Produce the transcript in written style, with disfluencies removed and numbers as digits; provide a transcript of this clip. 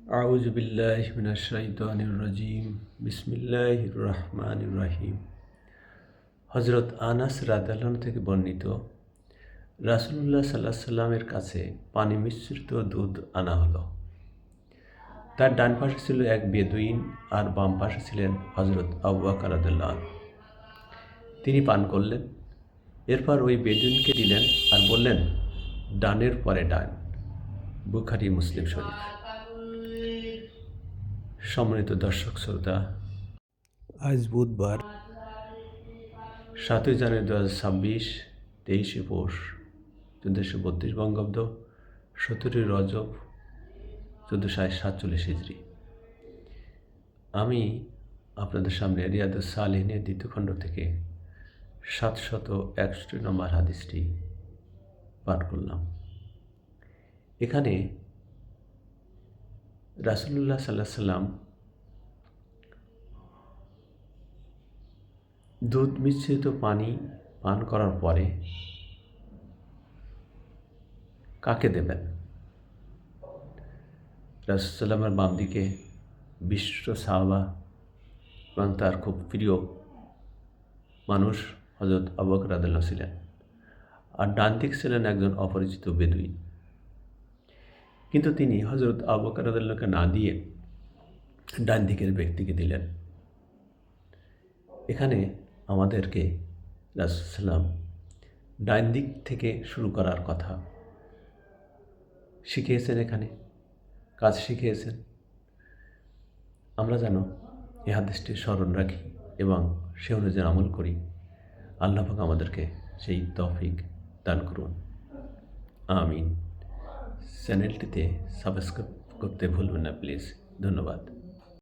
আউযু বিল্লাহি মিনাশ শাইতানির রাজিম। বিসমিল্লাহির রহমানির রহিম। হযরত আনাস রাদিয়াল্লাহু থেকে বর্ণিত, রাসূলুল্লাহ সাল্লাল্লাহু আলাইহি সাল্লামের কাছে পানি মিশ্রিত দুধ আনা হলো। তার ডান পাশে ছিল এক বেদুইন আর বাম পাশে ছিলেন হযরত আবু বকর রাদিয়াল্লাহু আনহু। তিনি পান করলেন, এরপর ওই বেদুইনকে দিলেন আর বললেন, ডানের পরে ডান। বুখারী মুসলিম শরীফ। সম্মানিত দর্শক শ্রোতা, আজ বুধবার 7 জানুয়ারি 2026, 23 পৌষ 1432 বঙ্গাব্দ, 17 রজব 1447 হিজরি। আমি আপনাদের সামনে রিয়াদুস সালিহিনের দ্বিতীয় খণ্ড থেকে 761 নম্বর হাদিসটি পাঠ করলাম। এখানে রাসূলুল্লাহ সাল্লাল্লাহু আলাইহি সাল্লাম দুধ মিশ্রিত পানি পান করার পরে কাকে দেবেন? রাসূল সাল্লামের বাম দিকে বিশিষ্ট সাহাবা এবং তার খুব প্রিয় মানুষ হযরত আবু বকর রাদিয়াল্লাহু ছিলেন, আর ডান দিকে ছিলেন একজন অপরিচিত বেদুইন। কিন্তু তিনি হযরত আবু বকর রাদিয়াল্লাহুকে না দিয়ে ডান দিকের ব্যক্তিকে দিলেন। এখানে আমাদেরকে রাসূল সাল্লাম ডান দিক থেকে শুরু করার কথা শিখিয়েছেন, এখানে কাজ শিখিয়েছেন। আমরা যেন এই হাদিসটি স্মরণ রাখি এবং সে অনুযায়ী আমল করি। আল্লাহ পাক আমাদেরকে সেই তৌফিক দান করুন, আমিন। চ্যানেলটিতে সাবস্ক্রাইব করতে ভুলবেন না প্লিজ। ধন্যবাদ।